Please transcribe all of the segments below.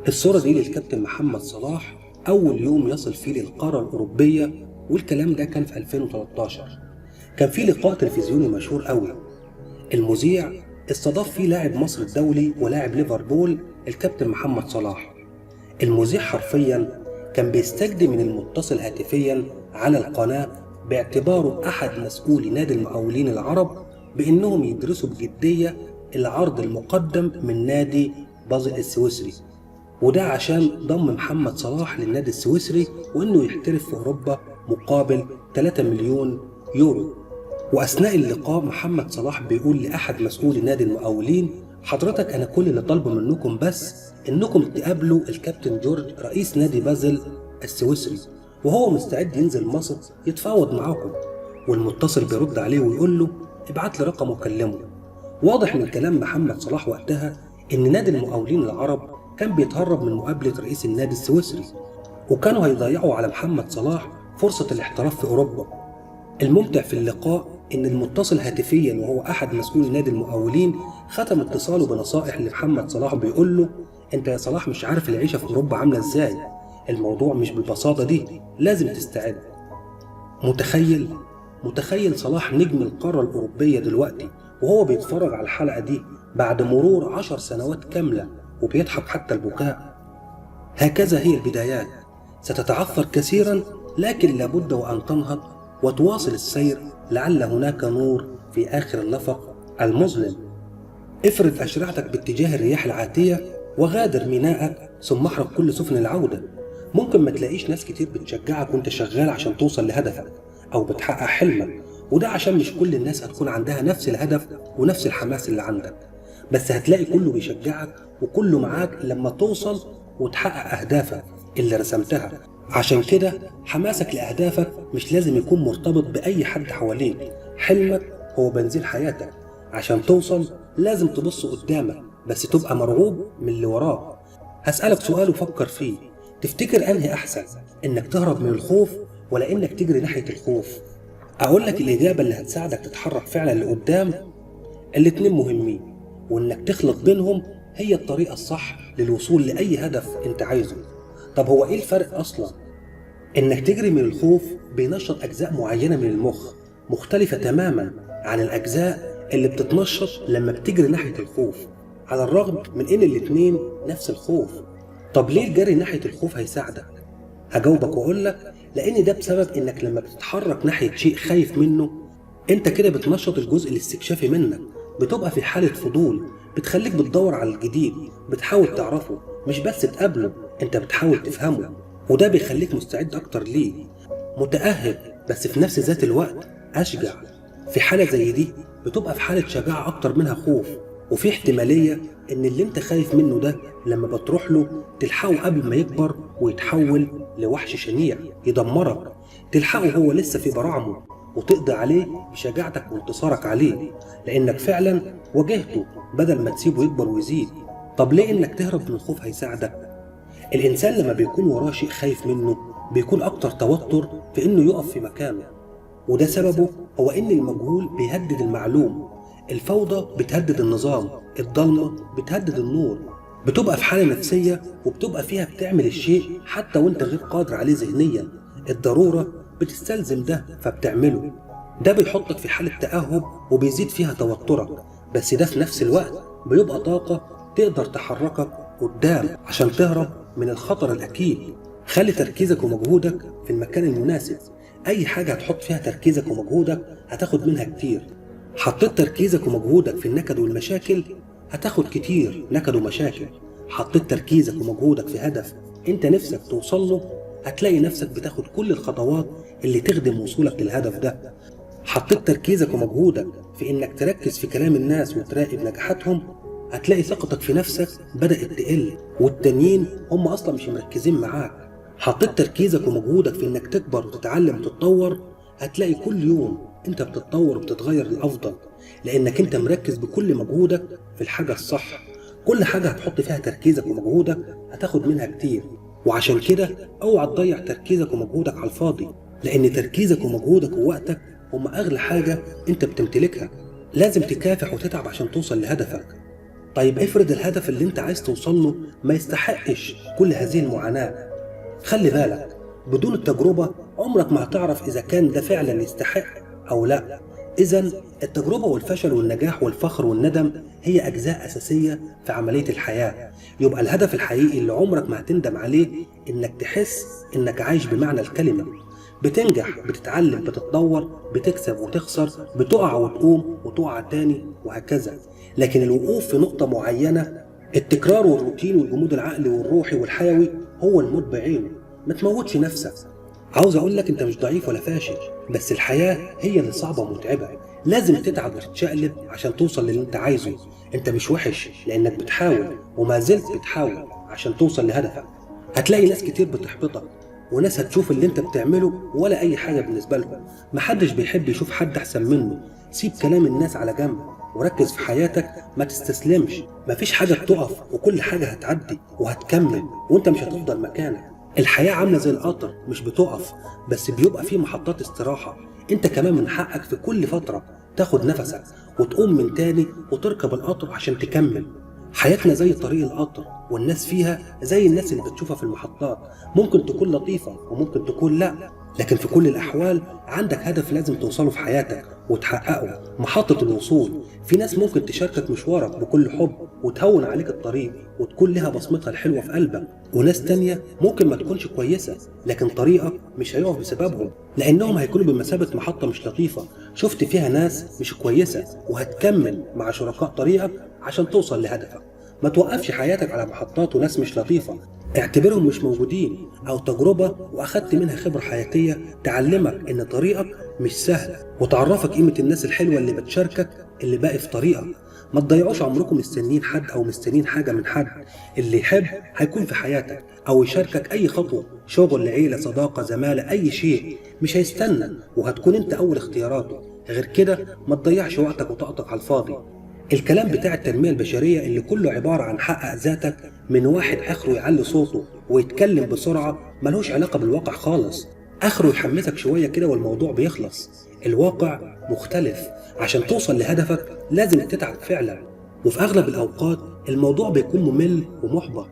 الصورة دي للكابتن محمد صلاح أول يوم يصل فيه للقارة الأوروبية، والكلام ده كان في 2013. كان في لقاء تلفزيوني مشهور قوي. المذيع استضاف فيه لاعب مصر الدولي ولاعب ليفربول الكابتن محمد صلاح. المذيع حرفيا كان بيستجدي من المتصل هاتفيا على القناة باعتباره أحد مسؤولي نادي المقاولين العرب بأنهم يدرسوا بجدية العرض المقدم من نادي بازل السويسري، وده عشان ضم محمد صلاح للنادي السويسري وانه يحترف في اوروبا مقابل 3 مليون يورو. واثناء اللقاء محمد صلاح بيقول لاحد مسؤولي نادي المقاولين: حضرتك انا كل اللي طالبه منكم بس انكم تقابلوا الكابتن جورج رئيس نادي بازل السويسري، وهو مستعد ينزل مصر يتفاوض معاكم. والمتصل بيرد عليه ويقول له: ابعت لي رقم وكلمه. واضح من كلام محمد صلاح وقتها ان نادي المقاولين العرب كان بيتهرب من مقابلة رئيس النادي السويسري، وكانوا هيضيعوا على محمد صلاح فرصة الاحتراف في أوروبا. الممتع في اللقاء إن المتصل هاتفيا وهو أحد مسؤولي نادي المقاولين ختم اتصاله بنصائح لمحمد صلاح بيقول له: أنت يا صلاح مش عارف العيشة في أوروبا عاملة إزاي، الموضوع مش بالبساطة دي، لازم تستعد. متخيل صلاح نجم القارة الأوروبية دلوقتي وهو بيتفرج على الحلقة دي بعد مرور 10 سنوات كاملة وبيضحك حتى البكاء. هكذا هي البدايات، ستتعثر كثيرا لكن لابد وأن تنهض وتواصل السير لعل هناك نور في آخر النفق المظلم. افرد أشرعتك باتجاه الرياح العاتية وغادر ميناءك ثم احرق كل سفن العودة. ممكن ما تلاقيش ناس كتير بتشجعك وانت شغال عشان توصل لهدفك أو بتحقق حلمك، وده عشان مش كل الناس هتكون عندها نفس الهدف ونفس الحماس اللي عندك، بس هتلاقي كله بيشجعك وكله معاك لما توصل وتحقق أهدافك اللي رسمتها. عشان كده حماسك لأهدافك مش لازم يكون مرتبط بأي حد حواليك، حلمك هو بنزين حياتك. عشان توصل لازم تبص قدامك بس تبقى مرعوب من اللي وراك. هسألك سؤال وفكر فيه، تفتكر أنهي أحسن، إنك تهرب من الخوف ولا إنك تجري ناحية الخوف؟ أقول لك الإجابة اللي هتساعدك تتحرك فعلا لقدام. الاتنين مهمين، وإنك تخلط بينهم هي الطريقة الصح للوصول لأي هدف أنت عايزه. طب هو إيه الفرق أصلا؟ إنك تجري من الخوف بينشط أجزاء معينة من المخ مختلفة تماما عن الأجزاء اللي بتتنشط لما بتجري ناحية الخوف، على الرغم من إن الاتنين نفس الخوف. طب ليه الجري ناحية الخوف هيساعدك؟ هجاوبك وأقول لك: لأن ده بسبب إنك لما بتتحرك ناحية شيء خايف منه أنت كده بتنشط الجزء الاستكشافي منك، بتبقى في حالة فضول بتخليك بتدور على الجديد، بتحاول تعرفه مش بس تقابله، انت بتحاول تفهمه، وده بيخليك مستعد اكتر ليه، متأهب بس في نفس ذات الوقت أشجع. في حالة زي دي بتبقى في حالة شجاعة اكتر منها خوف، وفي احتمالية ان اللي انت خايف منه ده لما بتروح له تلحقه قبل ما يكبر ويتحول لوحش شنيع يدمرك، تلحقه هو لسه في براعمه وتقضي عليه بشجاعتك وانتصارك عليه، لانك فعلا واجهته بدل ما تسيبه يكبر ويزيد. طب ليه انك تهرب من الخوف هيساعدك؟ الانسان لما بيكون وراه شيء خايف منه بيكون اكتر توتر في انه يقف في مكانه، وده سببه هو ان المجهول بيهدد المعلوم، الفوضى بتهدد النظام، الضلمة بتهدد النور. بتبقى في حالة نفسية وبتبقى فيها بتعمل الشيء حتى وانت غير قادر عليه ذهنيا، الضرورة بتستلزم ده فبتعمله. ده بيحطك في حالة تأهب وبيزيد فيها توترك، بس ده في نفس الوقت بيبقى طاقة تقدر تحركك قدام عشان تهرب من الخطر الأكيد. خلي تركيزك ومجهودك في المكان المناسب، أي حاجة هتحط فيها تركيزك ومجهودك هتاخد منها كتير. حطيت تركيزك ومجهودك في النكد والمشاكل هتاخد كتير نكد ومشاكل. حطيت تركيزك ومجهودك في هدف انت نفسك توصل له هتلاقي نفسك بتاخد كل الخطوات اللي تخدم وصولك للهدف ده. حطيت تركيزك ومجهودك في انك تركز في كلام الناس وتراقب نجاحاتهم هتلاقي ثقتك في نفسك بدأت تقل، والتانيين هم اصلا مش مركزين معاك. حطيت تركيزك ومجهودك في انك تكبر وتتعلم وتتطور هتلاقي كل يوم انت بتتطور وبتتغير للأفضل، لانك انت مركز بكل مجهودك في الحاجة الصح. كل حاجة هتحط فيها تركيزك ومجهودك هتاخد منها كتير، وعشان كده اوعى تضيع تركيزك ومجهودك على الفاضي، لان تركيزك ومجهودك ووقتك هم اغلى حاجة انت بتمتلكها. لازم تكافح وتتعب عشان توصل لهدفك. طيب افرض الهدف اللي انت عايز توصل له ما يستحقش كل هذه المعاناة. خلي بالك، بدون التجربة عمرك ما هتعرف إذا كان ده فعلا يستحق أو لا. إذن التجربة والفشل والنجاح والفخر والندم هي أجزاء أساسية في عملية الحياة. يبقى الهدف الحقيقي اللي عمرك ما هتندم عليه إنك تحس إنك عايش بمعنى الكلمة، بتنجح، بتتعلم، بتتطور، بتكسب وتخسر، بتقع وتقوم وتقع تاني وهكذا. لكن الوقوف في نقطة معينة، التكرار والروتين والجمود العقلي والروحي والحيوي هو الموت بعينه. ما تموتش نفسك. عاوز اقول لك انت مش ضعيف ولا فاشل، بس الحياة هي اللي صعبة ومتعبة. لازم تتعب وتتشقلب عشان توصل للي انت عايزه. انت مش وحش لانك بتحاول وما زلت بتحاول عشان توصل لهدفك. هتلاقي ناس كتير بتحبطك، وناس هتشوف اللي انت بتعمله ولا اي حاجة بالنسبة لهم. محدش بيحب يشوف حد احسن منه. سيب كلام الناس على جنب وركز في حياتك. ما تستسلمش. مفيش حاجة بتقف، وكل حاجة هتعدي وهتكمل، وانت مش هتفضل مكانك. الحياة عاملة زي القطر، مش بتقف، بس بيبقى فيه محطات استراحة. انت كمان من حقك في كل فترة تاخد نفسك وتقوم من تاني وتركب القطر عشان تكمل. حياتنا زي طريق القطر، والناس فيها زي الناس اللي بتشوفها في المحطات. ممكن تكون لطيفة وممكن تكون لا، لكن في كل الأحوال عندك هدف لازم توصله في حياتك وتحققه. محطة الوصول، في ناس ممكن تشاركك مشوارك بكل حب وتهون عليك الطريق وتكون لها بصمتها الحلوة في قلبك، وناس تانية ممكن ما تكونش كويسة لكن طريقك مش هيقف بسببهم، لأنهم هيكونوا بمثابة محطة مش لطيفة شفت فيها ناس مش كويسة، وهتكمل مع شركاء طريقك عشان توصل لهدفك. ما توقفش حياتك على محطات وناس مش لطيفة. اعتبرهم مش موجودين أو تجربة وأخدت منها خبرة حياتية تعلمك إن طريقك مش سهل، وتعرفك قيمة الناس الحلوة اللي بتشاركك اللي باقي في طريقك. ما تضيعوش عمركم مستنين حد أو مستنين حاجة من حد. اللي يحب هيكون في حياتك أو يشاركك أي خطوة، شغل، عيلة، صداقة، زمالة، أي شيء، مش هيستنى وهتكون أنت أول اختياراته. غير كده ما تضيعش وقتك وطاقتك على الفاضي. الكلام بتاع التنمية البشرية اللي كله عبارة عن حقق ذاتك من واحد آخره يعلي صوته ويتكلم بسرعة ملوش علاقة بالواقع خالص. آخره يحمسك شوية كده والموضوع بيخلص. الواقع مختلف. عشان توصل لهدفك لازم تتعب فعلا، وفي أغلب الأوقات الموضوع بيكون ممل ومحبط.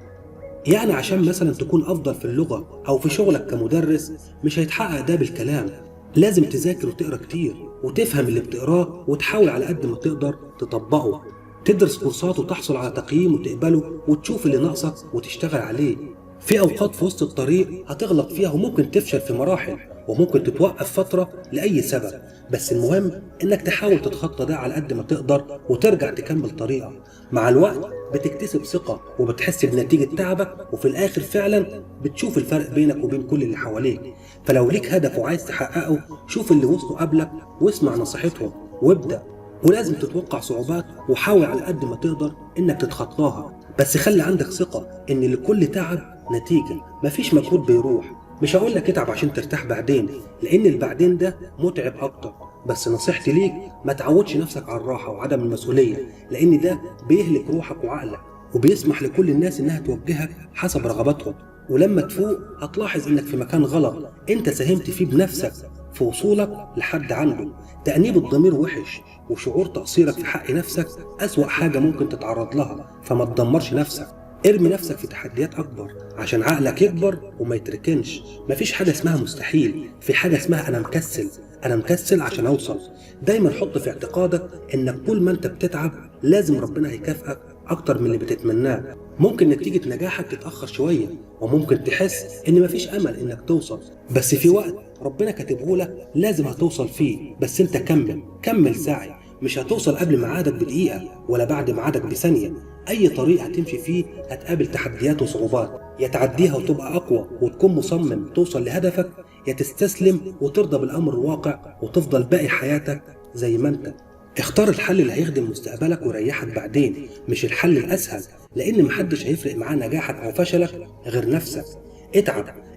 يعني عشان مثلا تكون أفضل في اللغة أو في شغلك كمدرس مش هيتحقق ده بالكلام. لازم تذاكر وتقرأ كتير وتفهم اللي بتقراه وتحاول على قد ما تقدر تطبقه. تدرس كورسات وتحصل على تقييم وتقبله وتشوف اللي ناقصك وتشتغل عليه. في أوقات في وسط الطريق هتغلط فيها وممكن تفشل في مراحل وممكن تتوقف فترة لأي سبب، بس المهم إنك تحاول تتخطى ده على قد ما تقدر وترجع تكمل طريقك. مع الوقت بتكتسب ثقة وبتحس بنتيجة تعبك، وفي الآخر فعلا بتشوف الفرق بينك وبين كل اللي حواليك. فلو ليك هدف وعايز تحققه شوف اللي وصلوا قبلك واسمع نصيحتهم وابدأ. ولازم تتوقع صعوبات وحاول على قد ما تقدر إنك تتخطاها، بس خلي عندك ثقة إن لكل تعب نتيجة. مفيش مجهود بيروح. مش هقول لك اتعب عشان ترتاح بعدين، لأن البعدين ده متعب أكتر، بس نصيحتي ليك ما تعودش نفسك على الراحة وعدم المسؤولية، لأن ده بيهلك روحك وعقلك وبيسمح لكل الناس إنها توجهك حسب رغباتهم. ولما تفوق هتلاحظ إنك في مكان غلط أنت ساهمت فيه بنفسك في وصولك لحد عنده. تأنيب الضمير وحش، وشعور تقصيرك في حق نفسك أسوأ حاجة ممكن تتعرض لها. فما تدمرش نفسك، ارمي نفسك في تحديات أكبر عشان عقلك يكبر وما يتركنش. مفيش حاجة اسمها مستحيل، في حاجة اسمها أنا مكسل. أنا مكسل عشان أوصل. دايما حط في اعتقادك إنك طول ما أنت بتتعب لازم ربنا هيكافئك أكتر من اللي بتتمناه. ممكن نتيجة نجاحك تتأخر شوية وممكن تحس إن مفيش أمل إنك توصل، بس في وقت ربنا كاتبهولك لازم هتوصل فيه. بس أنت كمل سعي. مش هتوصل قبل ميعادك بدقيقة ولا بعد ميعادك بثانية. أي طريق هتمشي فيه هتقابل تحديات وصعوبات، يا تعديها وتبقى أقوى وتكون مصمم توصل لهدفك، يا تستسلم وترضى بالأمر الواقع وتفضل باقي حياتك زي ما أنت. اختار الحل اللي هيخدم مستقبلك ويريحك بعدين، مش الحل الأسهل، لأن محدش هيفرق معاه نجاحك أو فشلك غير نفسك.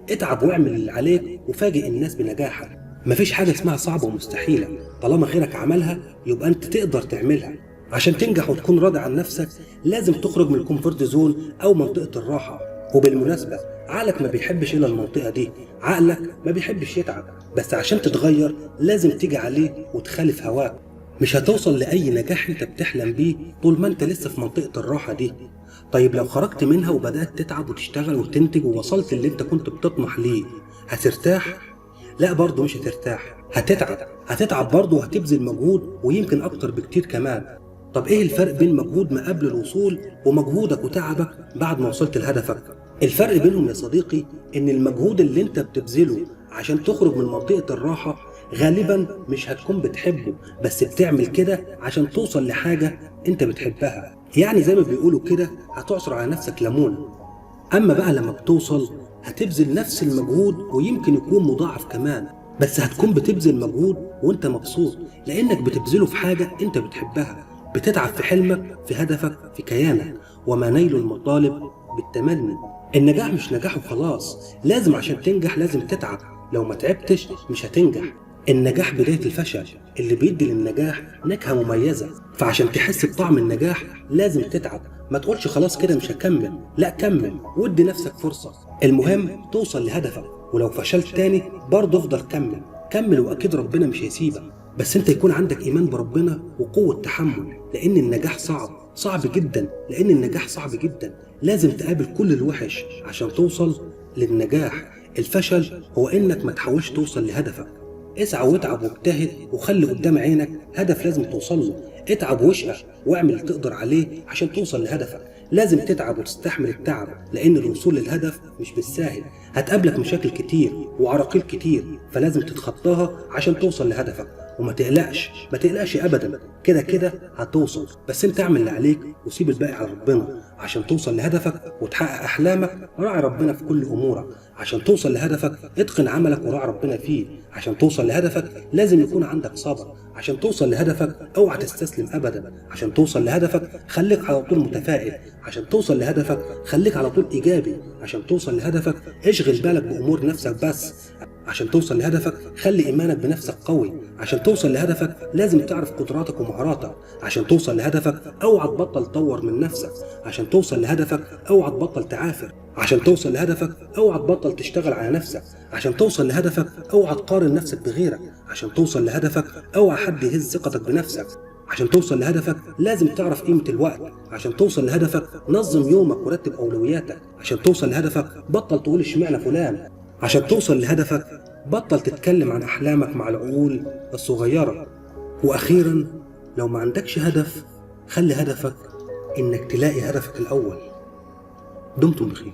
اتعب واعمل اللي عليك وفاجئ الناس بنجاحك. مفيش حاجة اسمها صعبة ومستحيلة، طالما غيرك عملها يبقى أنت تقدر تعملها. عشان تنجح وتكون راضي عن نفسك لازم تخرج من الكومفورت زون أو منطقة الراحة. وبالمناسبة عقلك ما بيحبش إلا المنطقة دي. عقلك ما بيحبش يتعب، بس عشان تتغير لازم تيجي عليه وتخالف هواك. مش هتوصل لأي نجاح انت بتحلم بيه طول ما انت لسه في منطقة الراحة دي. طيب لو خرجت منها وبدأت تتعب وتشتغل وتنتج ووصلت اللي انت كنت بتطمح ليه، هترتاح؟ لا، برضه مش هترتاح. هتتعب برضه وهتبذل مجهود ويمكن اكتر بكتير كمان. طب ايه الفرق بين مجهود ما قبل الوصول ومجهودك وتعبك بعد ما وصلت لهدفك؟ الفرق بينهم يا صديقي ان المجهود اللي انت بتبذله عشان تخرج من منطقة الراحة غالبا مش هتكون بتحبه، بس بتعمل كده عشان توصل لحاجة انت بتحبها. يعني زي ما بيقولوا كده، هتعصر على نفسك ليمون. اما بقى لما بتوصل هتبذل نفس المجهود ويمكن يكون مضاعف كمان، بس هتكون بتبذل مجهود وانت مبسوط لانك بتبذله في حاجة انت بتحبها. بتتعب في حلمك، في هدفك، في كيانك. وما نيل المطالب بالتمني. النجاح مش نجاح وخلاص، لازم عشان تنجح لازم تتعب. لو ما تعبتش مش هتنجح. النجاح بداية الفشل اللي بيدي للنجاح نكهة مميزة. فعشان تحس بطعم النجاح لازم تتعب. ما تقولش خلاص كده مش هكمل، لا كمل وادي نفسك فرصة. المهم توصل لهدفك، ولو فشلت تاني برضه افضل كمل واكيد ربنا مش هيسيبك. بس انت يكون عندك ايمان بربنا وقوة تحمل، لان النجاح صعب جدا. لان النجاح صعب جدا لازم تقابل كل الوحش عشان توصل للنجاح. الفشل هو انك ما تحاولش توصل لهدفك. اسعى واتعب واجتهد وخلي قدام عينك هدف لازم توصل له. اتعب واشقى واعمل اللي تقدر عليه عشان توصل لهدفك. لازم تتعب وتستحمل التعب، لان الوصول للهدف مش بالساهل. هتقابلك مشاكل كتير وعراقيل كتير، فلازم تتخطاها عشان توصل لهدفك. وما تقلقش ابدا، كده كده هتوصل. بس انت اعمل اللي عليك وسيب الباقي على ربنا. عشان توصل لهدفك وتحقق احلامك راعي ربنا في كل امورك. عشان توصل لهدفك اتقن عملك وراعي ربنا فيه. عشان توصل لهدفك لازم يكون عندك صبر. عشان توصل لهدفك اوعى تستسلم ابدا. عشان توصل لهدفك خليك على طول متفائل. عشان توصل لهدفك خليك على طول ايجابي. عشان توصل لهدفك اشغل بالك بامور نفسك بس. عشان توصل لهدفك خلي ايمانك بنفسك قوي. عشان توصل لهدفك لازم تعرف قدراتك ومهاراتك. عشان توصل لهدفك اوعى تبطل تطور من نفسك. عشان توصل لهدفك اوعى تبطل تعافر. عشان توصل لهدفك اوعى تبطل تشتغل على نفسك. عشان توصل لهدفك اوعى تقارن نفسك بغيرك. عشان توصل لهدفك اوعى حد يهز ثقتك بنفسك. عشان توصل لهدفك لازم تعرف قيمة الوقت. عشان توصل لهدفك نظم يومك ورتب أولوياتك. عشان توصل لهدفك بطل تقول اشمعنى فلان. عشان توصل لهدفك بطل تتكلم عن أحلامك مع العقول الصغيرة. وأخيرا، لو ما عندكش هدف خلي هدفك إنك تلاقي هدفك الأول. دمتم بخير.